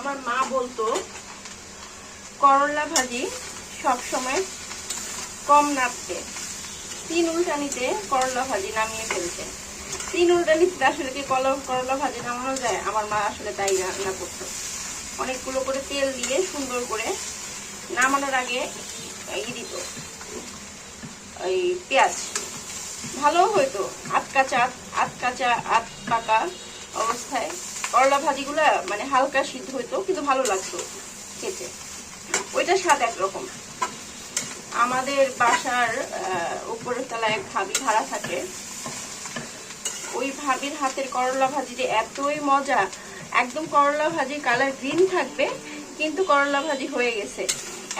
আমার মা বলতো করলা ভাজি সব সময় কম নাড়তে, 3 উল্টানিতে করলা ভাজি নামিয়ে ফেলতে। 3 উল্টানিতে আসলে কি করলা ভাজি নামানো যায়? আমার মা আসলে তাই রান্না করতো। অনেকগুলো করে তেল দিয়ে সুন্দর করে নামানোর আগে দিত ওই পেঁয়াজ, ভালো হইতো আধ কাঁচা আধ পাকা অবস্থায় করলা ভাজিগুলো মানে হালকা সিদ্ধ হইতো, কিন্তু ভালো লাগতো খেতে। ওইটা স্বাদ একরকম। আমাদের বাসার উপরের তলায় এক ভাবি ভাড়া থাকে, ওই ভাবির হাতের করলা ভাজিতে এতই মজা, একদম করলা ভাজির কালার গ্রিন থাকবে কিন্তু করলা ভাজি হয়ে গেছে,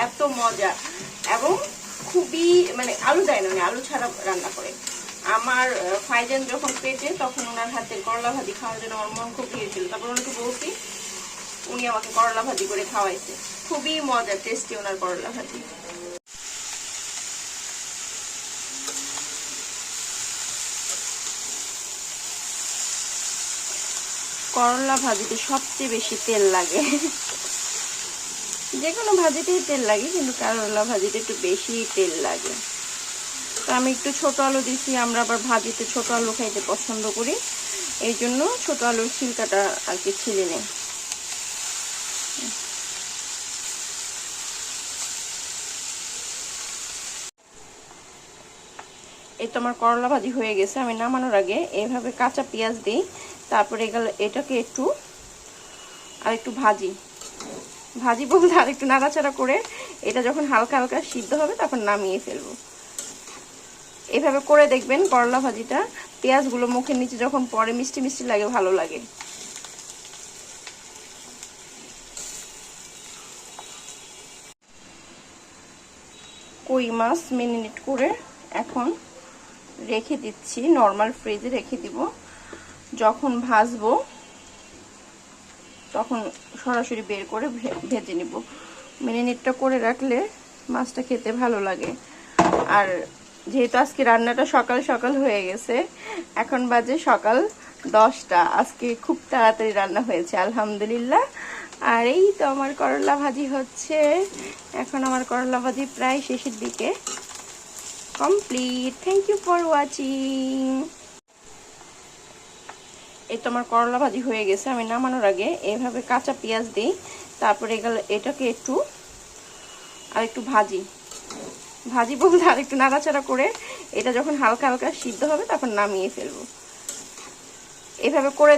এত মজা। এবং খুবই মানে আলু দেয় না, মানে আলু ছাড়া রান্না করে। আমার ফাইজান যখন পেটে, তখন ওনার হাতের করলা ভাজি খাওয়ার জন্য আমার মন খুব গিয়েছিল। তারপর ওনাকে বলছি, উনি আমাকে করলা ভাজি করে খাওয়াইছে। খুবই মজা, টেস্টি ওনার করলা ভাজি। করলা ভাজিতে সবচেয়ে বেশি তেল লাগে, যে কোনো ভাজিতেই তেল লাগে, কিন্তু করলা ভাজিতে একটু বেশি তেল লাগে। তো আমি একটু ছোট আলু দিছি, আমরা আবার ভাজিতে ছোট আলু খাইতে পছন্দ করি, এই জন্য ছোট আলুর ছিলকাটা আর কি ছিলে নেই। এই তো আমার করলা ভাজি হয়ে গেছে। আমি নামানোর আগে এইভাবে কাঁচা পেঁয়াজ দিই, তারপরে এটাকে একটু ভাজি বলতে আর একটু নাড়াচাড়া করে এটা যখন হালকা হালকা সিদ্ধ হবে তখন নামিয়ে ফেলবো। এভাবে করে দেখবেন করলা ভাজিটা, পেঁয়াজগুলো মুখের নিচে যখন পরে মিষ্টি মিষ্টি লাগে, ভালো লাগে। কই মাছ মেরিনেট করে এখন রেখে দিচ্ছি, নর্মাল ফ্রিজে রেখে দিব। যখন ভাজবো তখন সরাসরি বের করে ভেজে নিব। মেরিনেটটা করে রাখলে মাছটা খেতে ভালো লাগে। আর যেহেতু আজকে রান্নাটা সকাল সকাল হয়ে গেছে, এখন বাজে সকাল 10টা, আজকে খুব তাড়াতাড়ি রান্না হয়েছে আলহামদুলিল্লাহ। আর এই তো আমার করলা ভাজি হচ্ছে, এখন আমার করলা ভাজি প্রায় শেষের দিকে, complete. Thank you for watching. এই তো আমার করলা ভাজি হয়ে গেছে। আমি নামানোর আগে এইভাবে কাঁচা পেঁয়াজ দিই, তারপরে এটাকে একটু ভাজি বলতে আর একটু নাড়াচাড়া করে এটা যখন হালকা হালকা সিদ্ধ হবে তখন নামিয়ে ফেলবো। এভাবে করে